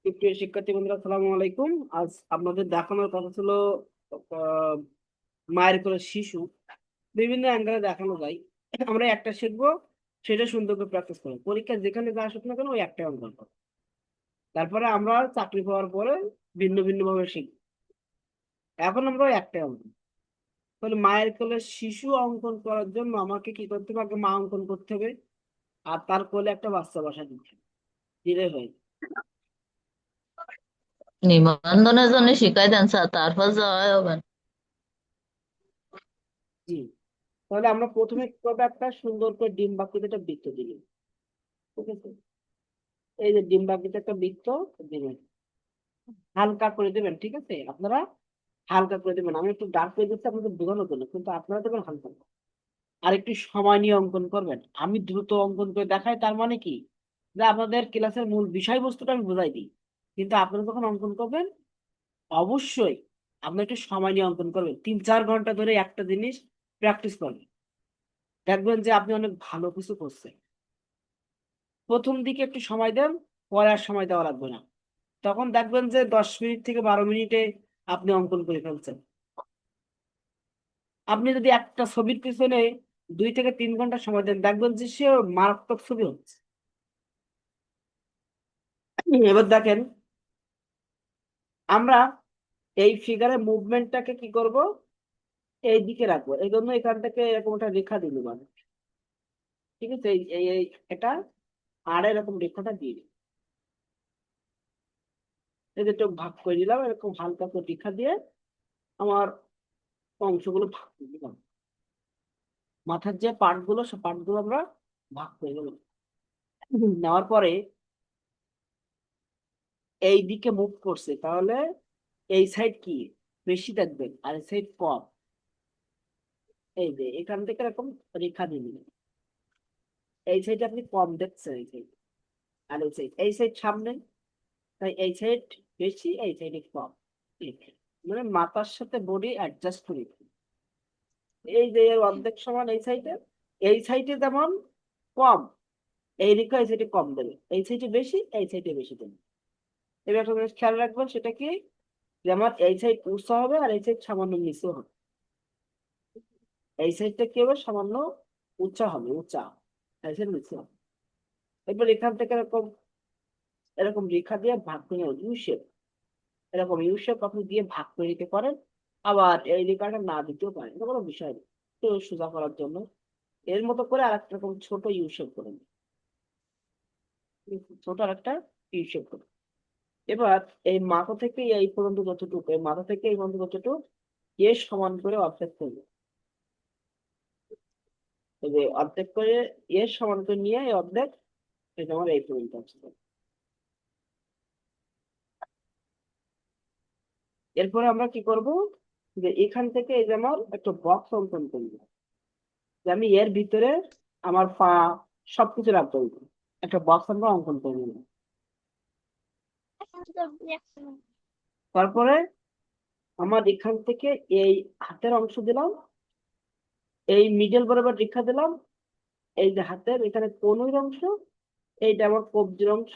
প্রিয় শিক্ষার্থী বন্ধুরা, আসসালামু আলাইকুম। আজ আপনাদের দেখানোর কথা ছিল আহ, মায়ের কোলে শিশু বিভিন্ন অ্যাঙ্গেলে দেখানো যায়। আমরা একটা শিখবো, সেটা সুন্দর করে প্র্যাকটিস করবো। পরীক্ষা যেখানে যা আসুক না কেন ওই একটাই অঙ্কন করবো। তারপরে আমরা চাকরি পাওয়ার পরে ভিন্ন ভিন্ন ভাবে শিখবো। এখন আমরা ওই একটাই অঙ্কন। তাহলে মায়ের কোলে শিশু অঙ্কন করার জন্য আমাকে কি করতে হবে? আগে মা অঙ্কন করতে হবে, আর তার কোলে একটা বাচ্চা বসা দিতে হবে। দিলে হয়। নিবন্ধনের জন্য শিখাই দেন স্যার, তারপর যাওয়া হবে না। জি। তাহলে আমরা প্রথমে কি করবো? একটা সুন্দর করে ডিম বাক্যতে একটা বৃত্ত দিলাম। ঠিক আছে, এই যে ডিম বাক্যতে একটা বৃত্ত দিবেন, হালকা করে দেবেন। ঠিক আছে, আপনারা হালকা করে দেবেন। আমি একটু ডার্ক করে দিচ্ছি আপনাদের বোঝানোর জন্য, কিন্তু আপনারা দেবেন হালকা করে। আর একটু সময় নিয়ে অঙ্কন করবেন। আমি দ্রুত অঙ্কন করে দেখাই, তার মানে কি যে আপনাদের ক্লাসের মূল বিষয়বস্তুটা আমি বোঝাই দিই, কিন্তু আপনারা যখন অঙ্কন করবেন অবশ্যই আপনি একটু সময় নিয়ে অঙ্কন করবেন। 3-4 ঘন্টা ধরে একটা জিনিস প্র্যাকটিস করবেন, দেখবেন যে আপনি অনেক ভালো কিছু করছেন। প্রথম দিকে একটু সময় দেন, পরে আর সময় দেওয়া লাগবে না। তখন দেখবেন যে 10 মিনিট থেকে 12 মিনিটে আপনি অঙ্কন করে ফেলছেন। আপনি যদি একটা ছবির পিছনে 2 থেকে 3 ঘন্টা সময় দেন, দেখবেন যে সে মারাত্মক ছবি হচ্ছে। এবার দেখেন, আমরা এই ফিগারের মুভমেন্টটাকে কি করব? এই দিকে রাখবো। এই জন্য এখান থেকে এরকম একটা রেখা দিল মানে, ঠিক আছে, এই এই এই এটা আর এরকম রেখাটা দিয়ে দিই। এই যে একটু ভাগ করে দিলাম, এরকম হালকা করে রেখা দিয়ে আমার অংশগুলো ভাগ করে দিলাম। মাথার যে পার্ট গুলো, সে পার্ট গুলো আমরা ভাগ করে গেলাম। নেওয়ার পরে এই দিকে মুভ করছে, তাহলে এই সাইড কি বেশি দেখবেন আর এই সাইড কম। এই যে এখান থেকে এরকম রেখা দিয়ে দিবেন। এই সাইড আপনি কম দেখছেন, এই সাইড আর এই সাইড সামনে, তাই এই সাইড বেশি, এই সাইড কম। এই মানে মাথার সাথে বডি অ্যাডজাস্ট করে দিবেন। এই যে এর অর্ধেক সমান এই সাইডে, এই সাইডে যেমন কম, এই রেখা এই সাইডে কম দেবে, এই সাইডে বেশি, এই সাইডে বেশি দেবে। এবার একটা জিনিস খেয়াল রাখবেন, সেটা কি যে আমার এই সাইড উঁচা হবে আর এই সাইড সামান্য নিচু হবে। এই সাইডটা কি হবে? সামান্য উঁচা হবে, উঁচা। এই সাইড নিচু হবে। এবার এখান থেকে এরকম এরকম রেখা দিয়ে ভাগ করে ইউ শেপ, এরকম ইউ শেপ আপনি দিয়ে ভাগ করে দিতে পারেন। আবার এই রেখাটা না দিতেও পারেন, এটা কোনো বিষয় নেই। একটু সোজা করার জন্য এর মতো করে আর একটা রকম ছোট ইউ শেপ করে নিন। ছোট আর একটা ইউ শেপ করে। এবার এই মাথা থেকে এই পর্যন্ত যতটুকু, এই মাথা থেকে এই পর্যন্ত যতটুকু এর সমান করে অর্ধেক করবে। এই যে অর্ধেক করে এর সমান করে নিয়ে এই অর্ধেক, এটা আমার এই পর্যন্ত আসছে। এরপরে আমরা কি করব? যে এখান থেকে এই যে আমার একটা বক্স অঙ্কন করবো, যে আমি এর ভিতরে আমার পা সবকিছু রাখবো। একটা বক্স আমরা অঙ্কন করে নিলাম। তারপরে আমার এখান থেকে এই হাতের অংশ দিলাম, এই মিডল বরাবর রেখা দিলাম। এই যে হাতের এখানে কনুইর অংশ, এইটা আমার কবজির অংশ,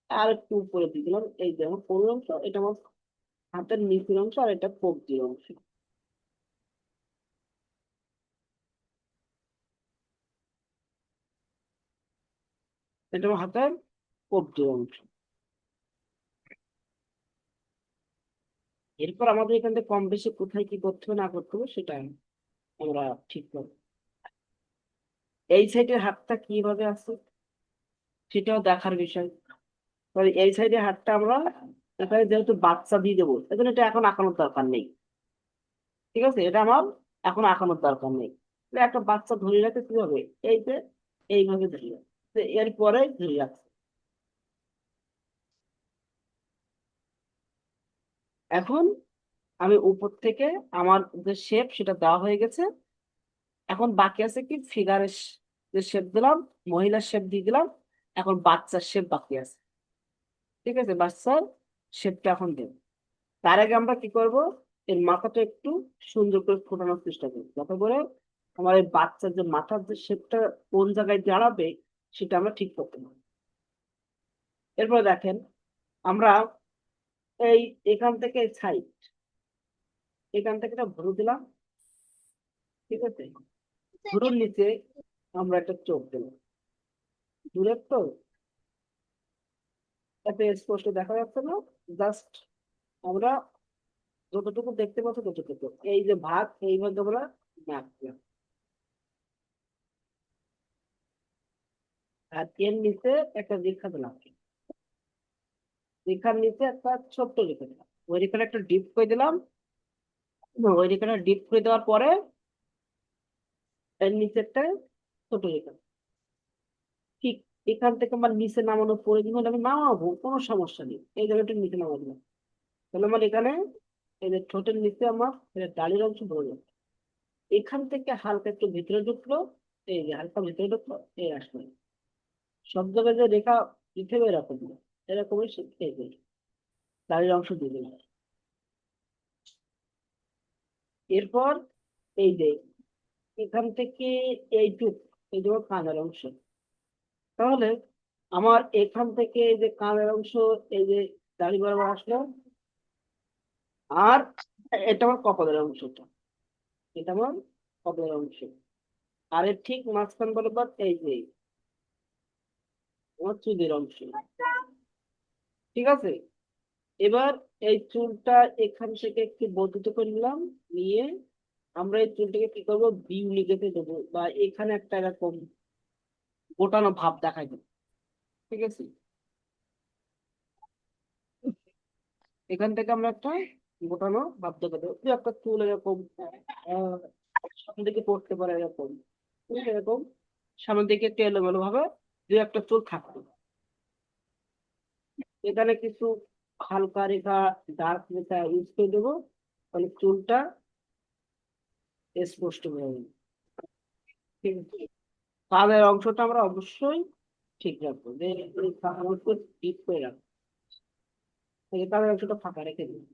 আর একটু উপরে দিয়ে দিলাম। এই যে আমার কনুইর অংশ, এটা আমার হাতের নিচের অংশ, আর এটা কবজির অংশ। এটা আমার হাতের কবজির অংশ। এরপর আমাদের এখান থেকে কম বেশি কোথায় কি করতে হবে না করতে হবে সেটা আমরা ঠিক করবো। এই সাইডের হাতটা কিভাবে আছে সেটাও দেখার বিষয়। তবে এই সাইডের হাতটা আমরা এখানে যেহেতু বাচ্চা দিয়ে দেবো, এজন্য এটা এখন আঁকানোর দরকার নেই। ঠিক আছে, এটা আমার এখন আঁকানোর দরকার নেই। তাহলে একটা বাচ্চা ধরে রাখতে কি হবে? এই যে এইভাবে ধরে রাখছে, এরপরে ধরে রাখছে। এখন আমি উপর থেকে আমার যে শেপ সেটা দেওয়া হয়ে গেছে। এখন বাকি আছে কি ফিগারের যে শেপ দিলাম, মহিলার শেপ দিয়ে দিলাম। এখন বাচ্চার শেপ বাকি আছে। ঠিক আছে, বাচ্চার শেপটা এখন দেব। তার আগে আমরা কি করব? এর মাথাটা একটু সুন্দর করে ফোটানোর চেষ্টা করবো, যাতে করে আমার এই বাচ্চার যে মাথার যে শেপটা কোন জায়গায় দাঁড়াবে সেটা আমরা ঠিক করতে পারি। এরপরে দেখেন, আমরা এই এখান থেকে সাইড, এখান থেকে একটা ভুরু দিলাম, ঠিক আছে? ভুরুর নিচে আমরা একটা চোখ দিলাম, দূরের তো এত স্পষ্ট দেখা যাচ্ছে না, জাস্ট আমরা যতটুকু দেখতে পাচ্ছি ততটুকু, এই যে ভাগ এইভাবে আমরা মাপলাম। আর এর নিচে একটা রেখা দিলাম, রেখার নিচে একটা ছোট্ট রেখা দিলাম, ওই রেখাটা একটা ডিপ করে দিলাম। ওই রেখাটা ডিপ করে দেওয়ার পরে এর নিচে একটা ছোট রেখা, ঠিক এখান থেকে আমার নিচে নামানোর প্রয়োজন হলে আমি নামাবো, কোনো সমস্যা নেই, এই জায়গাটা নিচে নামাবো না। তাহলে আমার এখানে এই যে ঠোঁটের নিচে আমার ডালির অংশ ধরে যাবে, এখান থেকে হালকা একটু ভিতরে ঢুকলো, এই যে হালকা ভিতরে ঢুকলো, এই আসলো, সব জায়গায় যে রেখা দিতে হবে এরকম না, এরকমই এই যে ডালির অংশ দিয়ে দিলাম। এরপর এই যে এখান থেকে এইটুক, এই যে আমার কানের অংশ, তাহলে আমার এখান থেকে এই যে কানের অংশ, এই যে দাড়ি বরাবর আসলো, আর এটা আমার কপালের অংশটা, এটা আমার কপালের অংশ, আর এর ঠিক মাঝখান বরাবর এই যে আমার চুলের অংশ, ঠিক আছে? এবার এই চুলটা এখান থেকে একটু বর্ধিত করে নিলাম, নিয়ে আমরা এই চুলটাকে কি করবো, বিউলি কেটে দেবো, বা এখানে একটা এরকম গোটানো ভাব দেখাই দেবো, ঠিক আছে? এখান থেকে আমরা একটা গোটানো ভাব দেখে দেবো, দু একটা চুল এরকম আহ সামনের দিকে পড়তে পারে এরকম, এরকম সামনের দিকে একটু এলোমেলো ভাবে দু একটা চুল থাকবে। এখানে কিছু হালকা রেখা, ডার্ক রেখা ইউজ করে দেবো, তাহলে চুলটা স্পষ্ট হয়ে যাবে, ঠিক আছে? কানের অংশটা আমরা অবশ্যই ঠিক রাখবো, যে এই কানের অংশ ঠিক করে রাখবো, এই কানের অংশটা ফাঁকা রেখে দিই,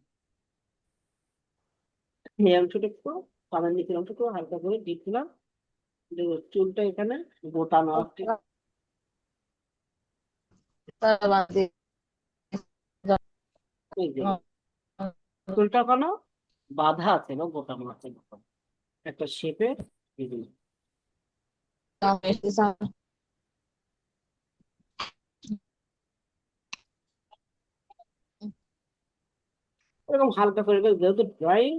এই অংশটা একটু কানের নিচের অংশটা হালকা করে ডিপ দিলাম, চুলটা এখানে গোটানো আছে, এই যে চুলটা কোনো বাধা আছে না, গোটানো আছে একটা শেপে, এরকম হালকা করে যেহেতু ড্রয়িং,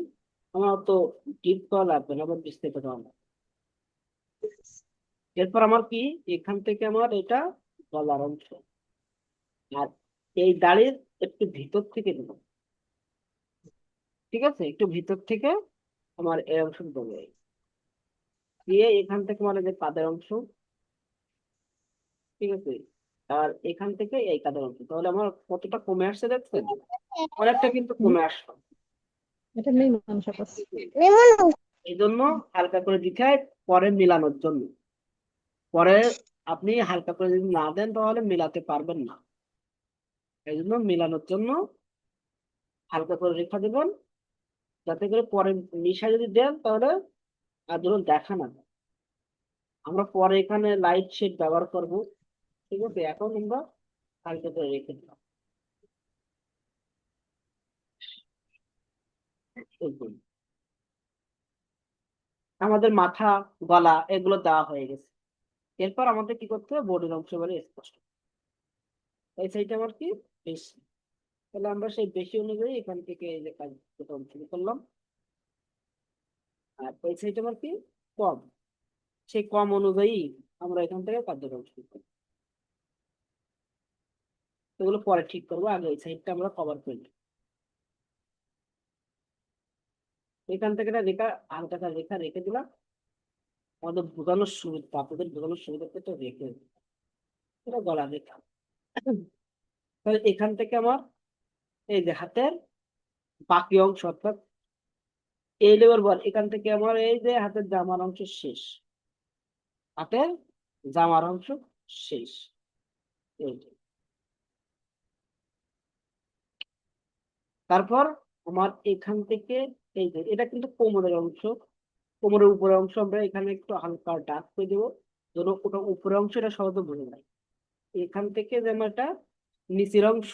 আমার তো ডিপ করা লাগবে না, আমার বিস্তারিত করা লাগবে। এরপর আমার কি, এখান থেকে আমার এটা গলার অংশ, আর এই দাড়ির একটু ভিতর থেকে দেবো, ঠিক আছে? একটু ভিতর থেকে আমার এই অংশ দেবো, দিয়ে এখান থেকে মানে যে কাদের অংশ, ঠিক আছে? আর এখান থেকে এই কাদের অংশ, তাহলে আমার কতটা কমে আসছে দেখছেন, অনেকটা কিন্তু কমে আসলো। এটা নেই মানুষের কাছে। এই জন্য হালকা করে দিতে হয়, পরে মিলানোর জন্য। পরে আপনি হালকা করে যদি না দেন তাহলে মিলাতে পারবেন না, এই জন্য মিলানোর জন্য হালকা করে রেখা দেবেন, যাতে করে পরে মিশা যদি দেন তাহলে আর ধরুন দেখা না যায়। আমরা পরে এখানে লাইট শেড ব্যবহার করব, ঠিক আছে? এখন আমরা হালকা করে রেখে দিলাম, এই জন্য। আমাদের মাথা, গলা এগুলো দেওয়া হয়ে গেছে, এরপর আমাদের কি করতে হবে, বডির অংশ বলে স্পষ্ট, এই সাইডে আমার কি বেশি, তাহলে আমরা সেই বেশি অনুযায়ী এখান থেকে এই যে কাজ শুরু করলাম, আর এই সাইডে আমার কি কম, সেই কম অনুযায়ী আমরা এখান থেকে কার্যক্রম শুরু করি। এগুলো পরে ঠিক করবো, আগে এই সাইডটা আমরা কভার করি। এখান থেকে একটা রেখা, হালকা একটা রেখা রেখে দিলাম, আমাদের বোঝানোর সুবিধা, আপনাদের বোঝানোর সুবিধাতে তো রেখে দিলাম। এটা গলা রেখা, তাহলে এখান থেকে আমার এই যে হাতের বাকি অংশ, অর্থাৎ এই লেবার বল, এখান থেকে আমার এই যে হাতের জামার অংশ শেষ, হাতের জামার অংশ শেষ, এই যে। তারপর আমার এখান থেকে এই যে এটা কিন্তু কোমরের অংশ, কোমরের উপরের অংশ আমরা এখানে একটু হালকা ডার্ক করে দেবো, যেন ওটা উপরের অংশ এটা সহজে বোঝা যায়। এখান থেকে যেন এটা নিচের অংশ,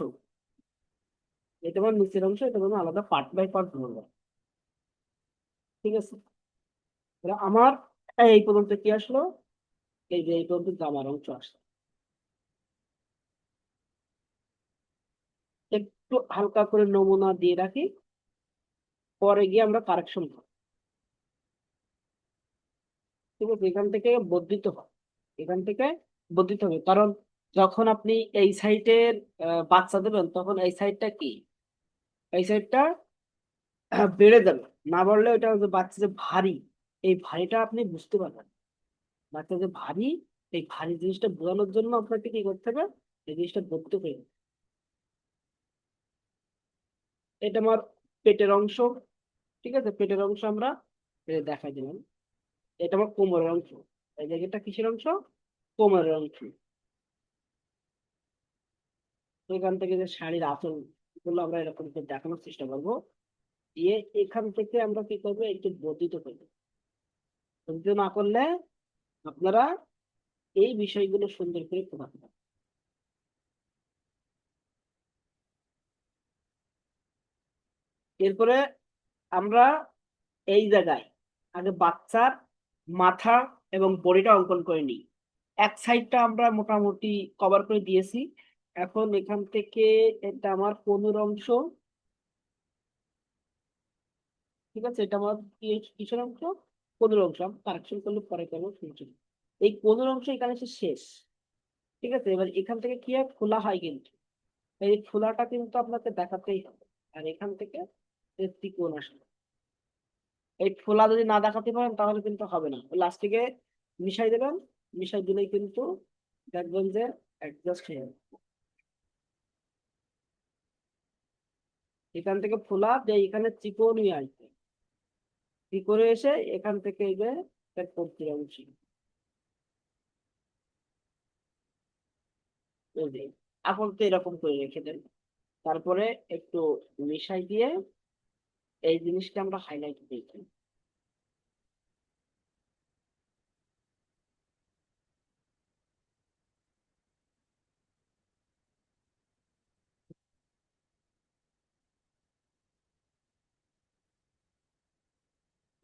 এটা আমার নিচের অংশ, এটা আমার আলাদা পার্ট বাই পার্ট ধরবো। ঠিক আছে, তাহলে আমার এই পর্যন্ত কি আসলো, এই যে এই পর্যন্ত জামার অংশ আসলো। একটু হালকা করে নমুনা দিয়ে রাখি, পরে গিয়ে আমরা কারেকশন করবো। ঠিক আছে, এখান থেকে বর্ধিত হয়, এখান থেকে বর্ধিত হবে, কারণ যখন আপনি এই সাইটের বাচ্চা দেবেন তখন এই সাইডটা কি, এই সাইডটা বেড়ে যাবে। না বাড়লে ওটা যে বাচ্চা যে ভারী, এই ভারীটা আপনি বুঝতে পারবেন। বাচ্চা যে ভারী, এই ভারী জিনিসটা বোঝানোর জন্য আপনাকে কি করতে হবে, এই জিনিসটা ধরতে হবে। এটা আমার পেটের অংশ। ঠিক আছে, পেটের অংশ আমরা দেখাই দিলাম। এটা আমার কোমরের অংশ। এই জায়গাটা কিসের অংশ, কোমরের অংশ। এখান থেকে যে শাড়ির আঁচল গুলো আমরা এরকম করে দেখানোর চেষ্টা করবো। দিয়ে এখান থেকে আমরা কি করবো, একটু বর্ধিত করবো। বর্ধিত না করলে আপনারা এই বিষয়গুলো সুন্দর করে প্রকাশ পাবেন। এরপরে আমরা এই জায়গায় আগে বাচ্চার মাথা এবং বডিটা অঙ্কন করে নিই। এক সাইডটা আমরা মোটামুটি কভার করে দিয়েছি। এখন এখান থেকে এটা আমার কনুর অংশ। ঠিক আছে, এটা আমার কিসের অংশ, কনুর অংশ। কারেকশন করলে পরে করবো, শুনছি। এই কনুর অংশ এখানে এসে শেষ। ঠিক আছে, এবার এখান থেকে কি হয়, খোলা হয় কিন্তু। এই খোলাটা কিন্তু আপনাকে দেখাতেই হবে। আর এখান থেকে ত্রিকোণ আসবে। এই ফোলা যদি না দেখাতে পারেন তাহলে কিন্তু হবে না, লাস্টিকে মিশাই দেবেন। মিশাই দিলেই কিন্তু দেখবেন যে অ্যাডজাস্ট হয়ে যাবে। এখান থেকে ফোলা দিয়ে এখানে চিকনই আসবে। চিকনে এসে এখান থেকে এই যে করতে অংশ, এই যে আপাতত এরকম করে রেখে দেন। তারপরে একটু মিশাই দিয়ে এই জিনিসটা আমরা হাইলাইট দিয়েছি।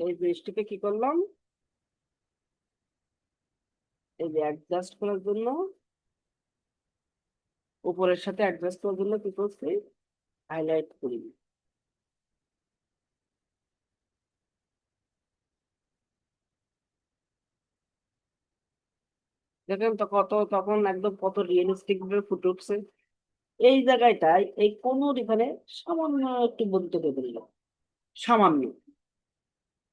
এই জিনিসটাকে কি করলাম, এই যে অ্যাডজাস্ট করার জন্য, উপরের সাথে অ্যাডজাস্ট করার জন্য কি করছি, হাইলাইট করি। দেখেন তো কত, তখন একদম কত রিয়েলিস্টিক ভাবে ফুটে উঠছে। এই জায়গাটায় এই কোনোর এখানে সামান্য একটু বর্ধিত করে দিল, সামান্য,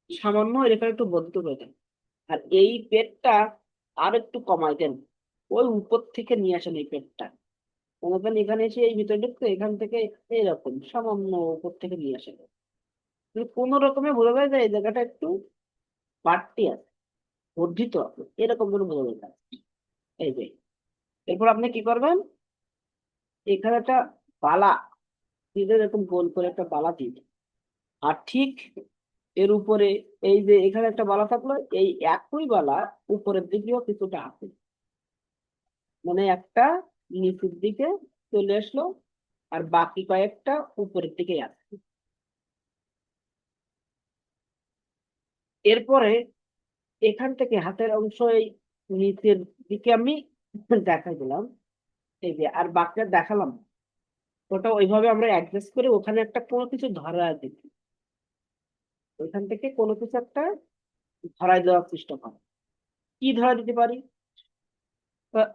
সামান্য এখানে একটু বর্ধিত করে দেন। আর এই পেটটা আর একটু কমাই দেন, ওই উপর থেকে নিয়ে আসেন এই পেটটা। মনে করেন এখানে এসে এই ভিতরে ঢুকতে, এখান থেকে এইরকম সামান্য উপর থেকে নিয়ে আসেন। কিন্তু কোনো রকমে বোঝা যায় যে এই জায়গাটা একটু বাড়তি আছে, বর্ধিত আছে, এরকম করে বোঝা যায় না। এই যে এরপর আপনি কি করবেন, এখানে একটা বালা দিয়ে এরকম গোল করে একটা বালা দিয়ে দিন। আর ঠিক এর উপরে এই যে এখানে একটা বালা থাকলো, এই একই বালা উপরের দিকেও কিছুটা আছে, মানে একটা নিচের দিকে চলে আসলো, আর বাকি কয়েকটা উপরের দিকে আছে। এরপরে এখান থেকে হাতের অংশ এই নিচের দিকে আমি দেখাই দিলাম, এই যে আর বাকিটা দেখালাম না। ওটা ওইভাবে আমরা অ্যাডজাস্ট করে ওখানে একটা কোনো কিছু ধরা দিই, ওইখান থেকে কোনো কিছু একটা ধরাই দেওয়ার চেষ্টা করি। কি ধরা দিতে পারি,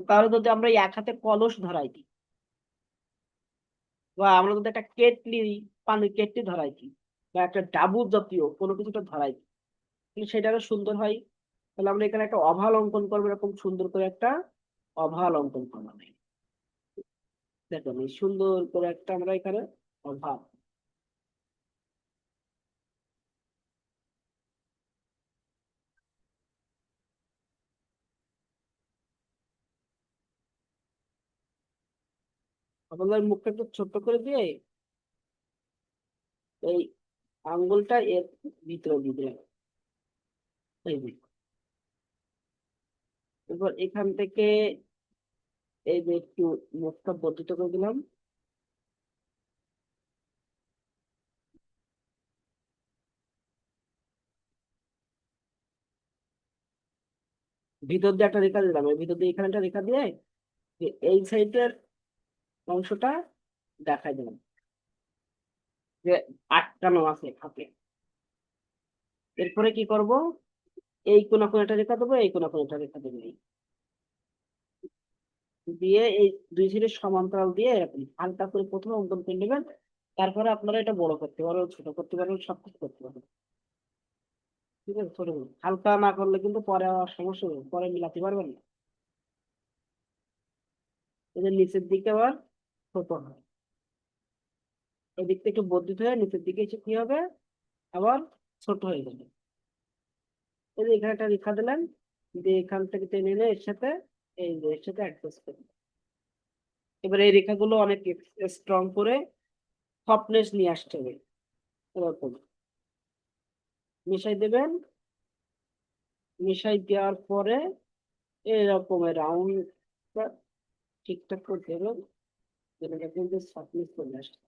তাহলে যদি আমরা এই এক হাতে কলস ধরাই দিই, বা আমরা যদি একটা কেটলি, পানির কেটলি ধরাই দিই, বা একটা ডাবু জাতীয় কোনো কিছুটা ধরাই দিই, তাহলে সেটা আরো সুন্দর হয়। তাহলে আমরা এখানে একটা অভাল অঙ্কন করবো, এরকম সুন্দর করে একটা অভাল অঙ্কন করবো। দেখুন এই সুন্দর করে একটা আমরা এখানে অভাব। আপনাদের মুখটা একটু ছোট্ট করে দিয়ে এই আঙ্গুলটা এর ভিতরে দিয়ে দিলাম, এই যে। এরপর এখান থেকে এই যে একটু মুখটা বর্ধিত করে দিলাম। ভিতর দিয়ে একটা রেখা দিলাম, এই ভিতর দিয়ে এখানে একটা রেখা দিয়ে এই সাইডের অংশটা দেখাই দিলাম যে আটকানো আছে ফাঁকে। এরপরে কি করব, এই কোনা কোনা একটা রেখা দেবো, এই কোনা কোনা একটা রেখা দেবো, দিয়ে এই দুই সাইডের সমান্তরাল দিয়ে এরকম হালকা করে প্রথমে অঙ্কন করে নেবেন। তারপরে আপনারা এটা বড় করতে পারবেন, ছোট করতে পারবেন, সবকিছু করতে পারবেন। ঠিক আছে, ছোট করুন। হালকা না করলে কিন্তু পরে আবার সমস্যা হবে, পরে মিলাতে পারবেন না। এদের নিচের দিকে আবার ছোট হয়, এদিকটা একটু বর্ধিত হয়ে নিচের দিকে এসে কি হবে, আবার ছোট হয়ে যাবে। এই যে এখানে একটা রেখা দিলেন, দিয়ে এখান থেকে টেনে এনে এর সাথে, এই যে এর সাথে অ্যাডজাস্ট করবেন। এবার এই রেখাগুলো অনেক স্ট্রং করে সফটনেস নিয়ে আসতে হবে। এরকম মিশাই দেবেন, মিশাই দেওয়ার পরে এরকম রাউন্ড ঠিকঠাক করে দেবেন, যেটা কিন্তু সফটনেস চলে আসে।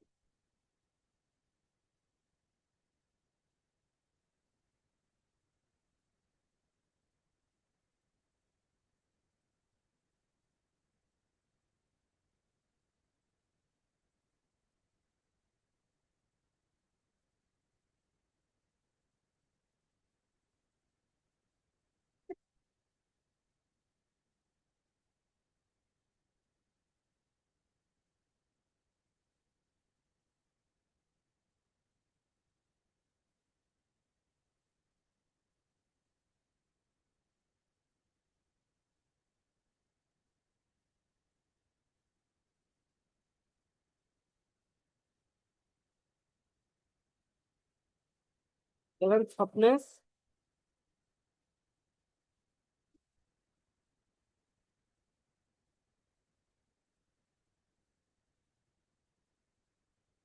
এবার সফটনেস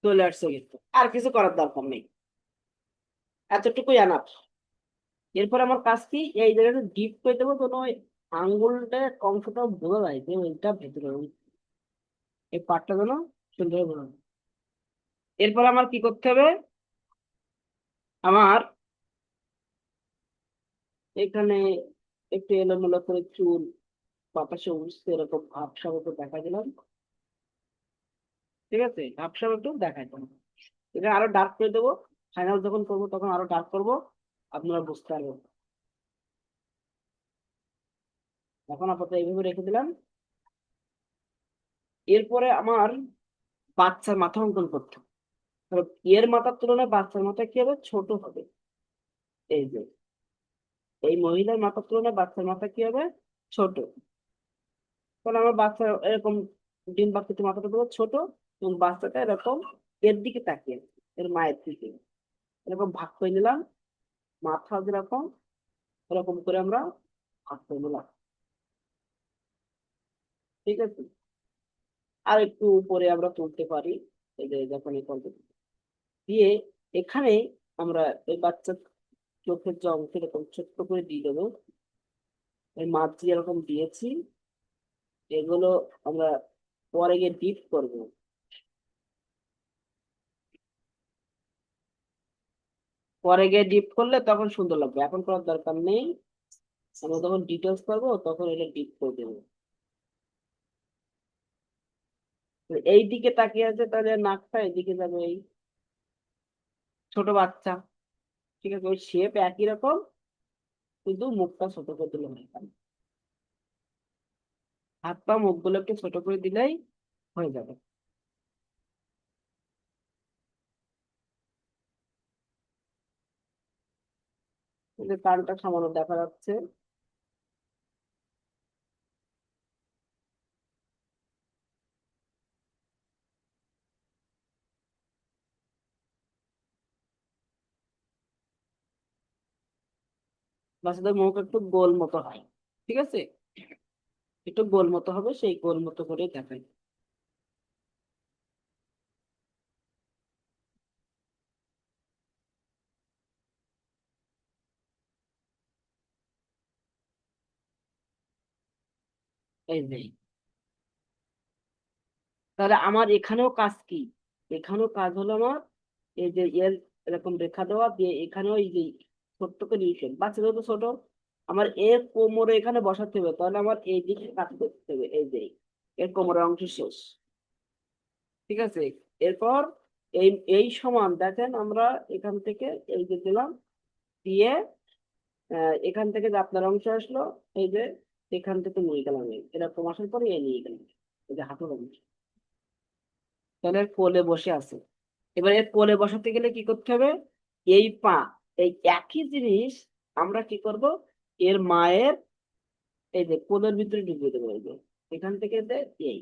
চলে আসছে কিন্তু আর কিছু করার দরকার নেই, এতটুকুই আনাপ। এরপর আমার কাজ কি, এই জায়গাটা ডিপ করে দেবো, কোনো ওই আঙ্গুলটা অংশটা বোঝা যায় যে ওইটা ভেতরে এই পার্টটা যেন সুন্দর বোঝা যায়। এরপর আমার কি করতে হবে, আমার এখানে একটু এলোমেলো করে চুল বাতাসে উঠছে এরকম ভাবসাব একটু দেখা দিলাম। ঠিক আছে, ভাবসাব একটু দেখা দিলাম। এটা আরো ডার্ক করে দেবো, ফাইনাল যখন করবো তখন আরো ডার্ক করবো, আপনারা বুঝতে পারবেন। এখন আপাতত এইভাবে রেখে দিলাম। এরপরে আমার বাচ্চার মাথা অঙ্কন করতে হবে। কারণ এর মাথার তুলনায় বাচ্চার মাথা কি হবে, ছোট হবে। এই যে এই মহিলার মাথার তুলনায় বাচ্চার মাথা কি হবে, ছোট। কারণ আমার বাচ্চা এরকম ডিম বাচ্চাতে মাথাটা পুরো ছোট, এবং বাচ্চাটা এরকম এর দিকে তাকিয়ে আছে, এর মায়ের দিকে। এরকম ভাগ করে নিলাম, মাথা যেরকম এরকম করে আমরা ভাগ করে নিলাম। ঠিক আছে, আর একটু উপরে আমরা তুলতে পারি, এই যে যখন এই পর্যন্ত দিয়ে এখানে আমরা এই বাচ্চার চোখের যে অংশ এরকম ছোট্ট করে দিয়ে দেবো। এই মাছ দিয়ে এরকম দিয়েছি, এগুলো আমরা পরে গিয়ে ডিপ করবো। পরে গিয়ে ডিপ করলে তখন সুন্দর লাগবে, এখন করার দরকার নেই। আমরা যখন ডিটেলস করবো তখন এটা ডিপ করে দেবো। তো এই দিকে তাকিয়ে আছে, তাহলে নাকটা এদিকে যাবে, এই ছোট বাচ্চা। ঠিক আছে, ওই শেপ একই রকম, কিন্তু মুখটা ছোট করে দিলে হয়। হাত পা মুখগুলো একটু ছোট করে দিলেই হয়ে যাবে। এই যে কানটা সামান্য দেখা যাচ্ছে। বাচ্চাদের মুখ একটু গোল মতো হয়। ঠিক আছে, একটু গোল মতো হবে, সেই গোল মতো করে দেখাই। এই যে, তাহলে আমার এখানেও কাজ কি, এখানেও কাজ হলো আমার এই যে এর এরকম রেখা দেওয়া দিয়ে এখানেও এই যে ছোট্ট করে নিউট্রিয়েন্ট, বাচ্চাদের তো ছোট, আমার এর কোমরে এখানে বসাতে হবে, তাহলে আমার এই দিকে কাজ করতে হবে, এই যে এর কোমরের অংশ শেষ। ঠিক আছে, এরপর এই এই সমান দেখেন আমরা এখান থেকে এই যে দিলাম, দিয়ে এখান থেকে যে আপনার অংশ আসলো, এই যে এখান থেকে নিয়ে গেলাম, এরকম আসার পরে এই নিয়ে গেলাম, এই যে হাঁটুর অংশ, তাহলে এর কোলে বসে আছে। এবার এর কোলে বসাতে গেলে কি করতে হবে, এই পা, এই একই জিনিস আমরা কি করব, এর মায়ের এই যে কোলের ভিতরে ঢুকিয়ে দেবো, এই যে এখান থেকে এই,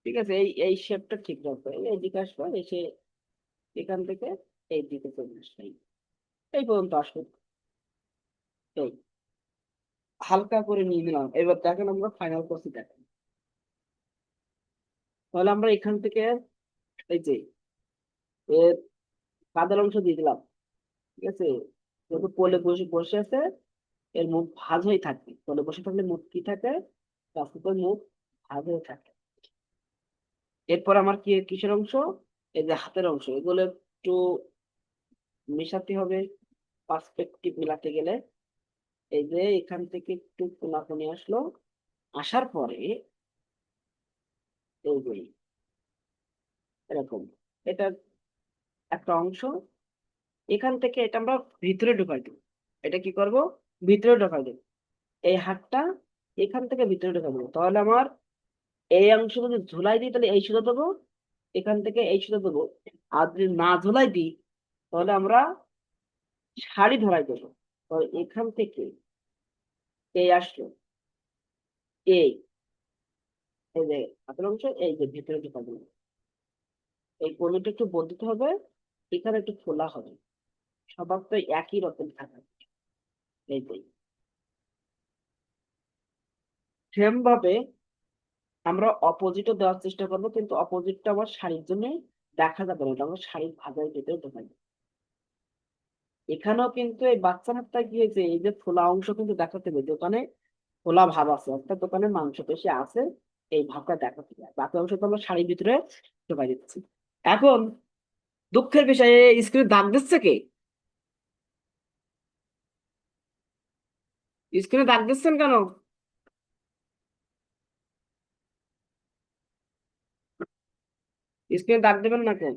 ঠিক আছে, এই এই শেপটা ঠিক রাখবে, এই দিকে আসবে, এসে এখান থেকে এই দিকে চলে আসবে, এই পর্যন্ত আসবে। এই হালকা করে নিয়ে নিলাম, এবার দেখেন আমরা ফাইনাল করছি, দেখেন তাহলে আমরা এখান থেকে এই যে এর কাদের অংশ দিয়ে দিলাম। ঠিক আছে, যেহেতু কোলে বসে বসে আছে, এর মুখ ভাঁজ হয়ে থাকে, কোলে বসে থাকলে মুখ কি থাকে, রাস্তার মুখ ভাঁজ হয়ে থাকে। এরপর আমার কি কিসের অংশ, এই যে হাতের অংশ, এগুলো একটু মেশাতে হবে পার্সপেক্টিভ মিলাতে গেলে। এই যে এখান থেকে একটু কোনাকুনি আসলো, আসার পরে এই যে এরকম, এটা একটা অংশ, এখান থেকে এটা আমরা ভিতরে ঢোকাই দেবো। এটা কি করব, ভিতরে ঢোকাই দেবো, এই হাতটা এখান থেকে ভিতরে ঢোকাই দেবো, তাহলে আমার এই অংশ যদি ঝুলাই দিই তাহলে এই সুতো দেবো, এখান থেকে এই সুতো দেবো। আর যদি না ঝুলাই দিই তাহলে আমরা শাড়ি ধরাই দেবো। তো এখান থেকে এই আসলো, এই এই যে হাতের অংশ, এই যে ভিতরে ঢোকা দেবো, এই কোণটা একটু বদলাতে হবে, এখানে একটু খোলা হবে, সবার তো একই রকম থাকা, এই যে সেম ভাবে আমরা অপোজিটও দেওয়ার চেষ্টা করবো, কিন্তু অপোজিটটা আমার শাড়ির জন্য দেখা যাবে না, এটা আমার শাড়ির ভাঁজের ভিতরে ঢোকা যাবে। এখানেও কিন্তু এই বাচ্চা হাতটা কি হয়েছে, এই যে ফোলা অংশ কিন্তু দেখাতে হবে, দোকানে ফোলা ভাব আছে, অর্থাৎ দোকানে মাংসপেশি আছে, এই ভাবটা দেখাতে হবে, বাকি অংশ তো আমরা শাড়ির ভিতরে ঢোকাই দিচ্ছি। এখন দুঃখের বিষয়ে স্ক্রিনে দাগ দিচ্ছে কে, স্ক্রিনে দাগ দিচ্ছেন কেন? স্ক্রিনে দাগ দেবেন না কেন?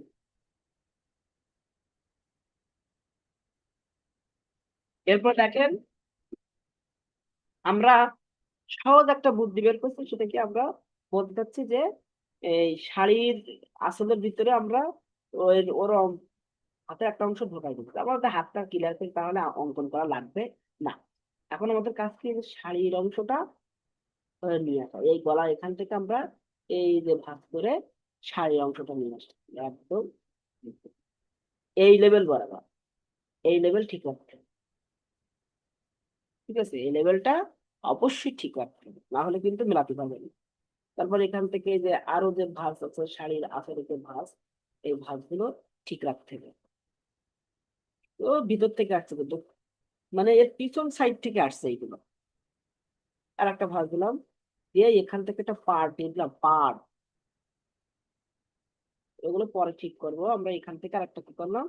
এরপর দেখেন আমরা সহজ একটা বুদ্ধি বের করছি, সেটা কি আমরা বলতে চাচ্ছি যে এই শাড়ির আঁচলের ভিতরে আমরা ওর হাতের একটা অংশ ঢোকাই দিচ্ছি, আমাদের হাতটা ক্লিয়ার করি, তাহলে অঙ্কন করা লাগবে না। এখন আমাদের কাছ থেকে যে শাড়ির অংশটা নিয়ে আসা, এই গলা এখান থেকে আমরা এই যে ভাঁজ করে শাড়ির অংশটা নিয়ে আসছি একদম এই লেভেল বরাবর, এই লেভেল ঠিক রাখতে হবে। ঠিক আছে, এই লেভেলটা অবশ্যই ঠিক রাখতে হবে, না হলে কিন্তু মেলাতে পারবে না। তারপর এখান থেকে যে আরো যে ভাঁজ আছে শাড়ির আঁচলের যে ভাঁজ, এই ভাঁজগুলো ঠিক রাখতে হবে। তো ভিতর থেকে আসছে কিন্তু, মানে এর পিছন সাইড থেকে আসছে এইগুলো। আর একটা ভাঁজ দিলাম, দিয়ে এখান থেকে একটা পার্ট দিয়ে দিলাম, পার্ট, এগুলো পরে ঠিক করব আমরা। এখান থেকে আর একটা কি করলাম,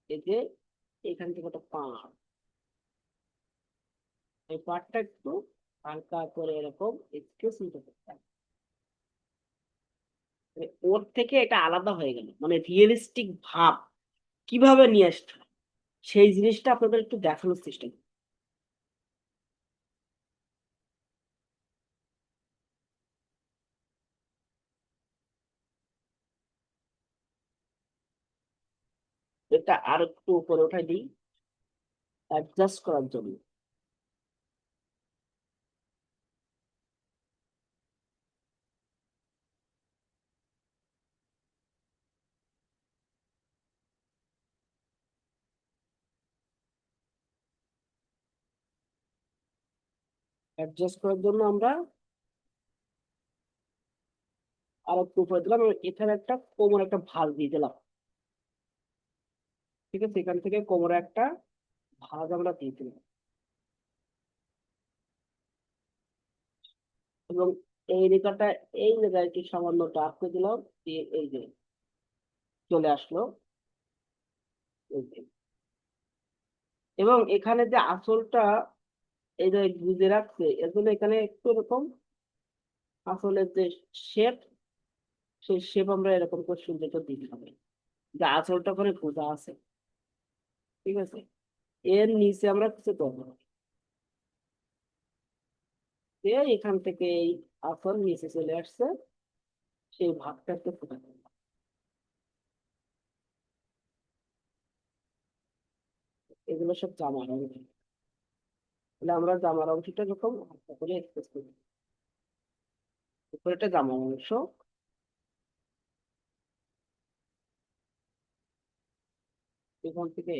এই যে এখান থেকে একটা পার্ট, এই পার্টটা একটু হালকা করে এরকম একটু নিতে করতে হবে। মানে ওর থেকে এটা আলাদা হয়ে গেল, মানে রিয়েলিস্টিক ভাব কিভাবে নিয়ে আসতে হয়, সেই জিনিসটা আপনাদের একটু দেখানোর চেষ্টা করি। এটা আর একটু উপরে উঠাই দিই অ্যাডজাস্ট করার জন্য। অ্যাডজাস্ট করার জন্য আমরা আর একটু উপরে দিলাম, এবং এখানে একটা কোমর একটা ভাঁজ দিয়ে দিলাম। ঠিক আছে, এখান থেকে কোমরে একটা ভাঁজ আমরা দিয়ে দিলাম, এবং এই রেখাটা এই জায়গায় কি সামান্য ডাক করে দিলাম, দিয়ে এই যে চলে আসলো, এই যে এবং এখানে যে আঁচলটা এই যে গুজে রাখছে এর জন্য এখানে একটু এরকম আঁচলের যে শেপ, সেই শেপ আমরা এরকম করে সুন্দর করে দিতে হবে, যে আঁচলটা ওখানে গোজা আছে। ঠিক আছে, এর নিচে আমরা কিছু করবো, এখান থেকে এই আঁচল নিচে চলে আসছে, সেই ভাগটা একটু ফুটাতে হবে। এগুলো সব জামার অংশ, তাহলে আমরা জামার অংশটা যখন হালকা করে এক্সপ্রেস করি, উপরেটা জামার অংশ, এখান থেকে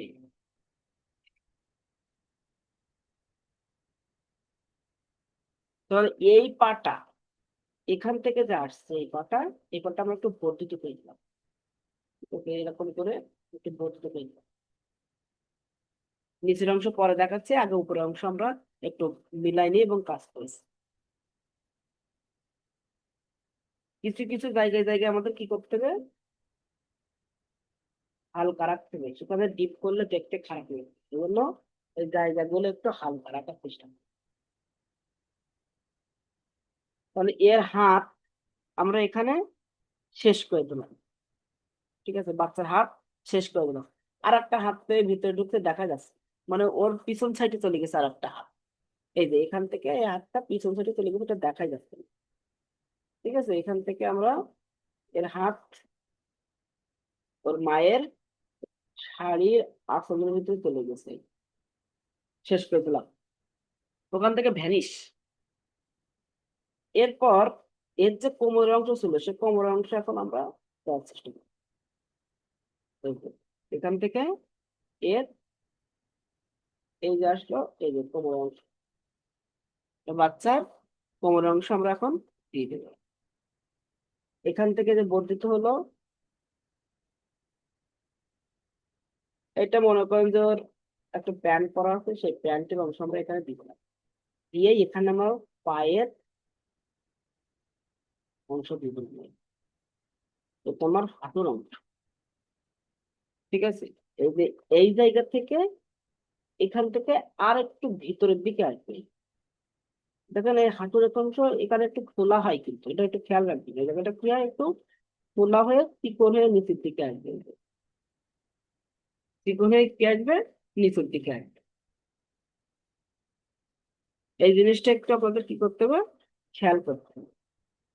ধর এই পাটা এখান থেকে যে আসছে, এই পাটা আমরা একটু বর্ধিত করে দিলাম, ওকে এরকম করে একটু বর্ধিত করে দিলাম। নিচের অংশ পরে দেখাচ্ছে, আগে উপরের অংশ আমরা একটু মিলাই নিই এবং কাজ করেছি। কিছু কিছু জায়গায় জায়গায় আমাদের কি করতে হবে, হালকা রাখতে হবে, সেখানে ডিপ করলে দেখতে খারাপ লাগে, এজন্য এই জায়গাগুলো একটু হালকা রাখার চেষ্টা করব। তাহলে এর হাত আমরা এখানে শেষ করে দিলাম। ঠিক আছে, বাচ্চার হাত শেষ করে দিলাম। আর একটা হাত ভিতরে ঢুকতে দেখা যাচ্ছে, মানে ওর পিছন সাইডে চলে গেছে আর একটা হাত, এই যে এখান থেকে এই হাতটা পিছন সাইডে চলে গেছে, এটা দেখা যাচ্ছে না। ঠিক আছে, এখান থেকে আমরা এর হাত ওর মায়ের শাড়ির আঁচলের ভিতরে চলে গেছে, শেষ করে দিলাম, ওখান থেকে ভ্যানিশ। এরপর এর যে কোমরের অংশ ছিল, সে কোমরের অংশ এখন আমরা দেওয়ার চেষ্টা করি। এই যে, এখান থেকে এর এই যে আসলো, এই যে কোমরের অংশ, বাচ্চার কোমরের অংশ আমরা এখন দিয়ে দেবো। এখান থেকে যে বর্ধিত হলো, এটা মনে করেন যে ওর একটা প্যান্ট পরা আছে, সেই প্যান্টের অংশ আমরা এখানে দিব না, দিয়ে এখানে আমরা পায়ের অংশ দিব না, তো তোমার হাঁটুর অংশ। ঠিক আছে, এই যে এই জায়গা থেকে এখান থেকে আর একটু ভিতরের দিকে আসবে, দেখেন এই হাঁটুর এক অংশ এখানে একটু খোলা হয়, কিন্তু এটা একটু খেয়াল রাখবেন, এই জায়গাটা কি হয়, একটু খোলা হয়ে চিকন হয়ে নিচের দিকে আসবে, চিকন হয়ে কি আসবে, নিচের দিকে আসবে। এই জিনিসটা একটু আপনাদের কি করতে হবে, খেয়াল করতে হবে।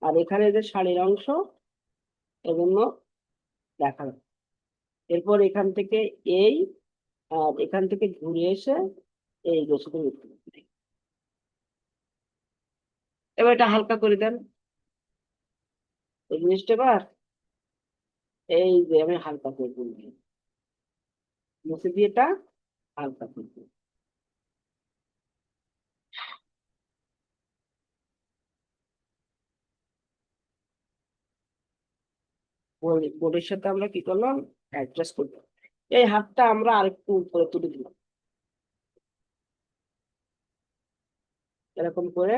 আর এখানে যে শাড়ির অংশ, এজন্য দেখা যাচ্ছে। এরপর এখান থেকে এই আর এখান থেকে ঘুরে এসে এই গোছাতে উঠতে হবে। এবার এটা হালকা করে দেন, এই জিনিসটা এবার এই যে আমি হালকা করে দিলাম, মুছে দিয়ে এটা হালকা করে দিলাম। বোর্ডের সাথে আমরা কি করলাম, অ্যাডজাস্ট করলাম। এই হাতটা আমরা আরেকটু উপরে তুলে দিলাম, এরকম করে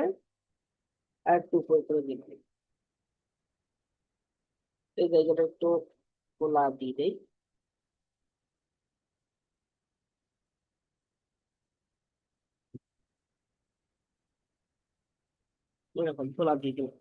আরেকটু উপরে তুলে দিলাম। এই জায়গাটা একটু খোলা দিয়ে দেই, এরকম খোলা দিয়ে দিলাম।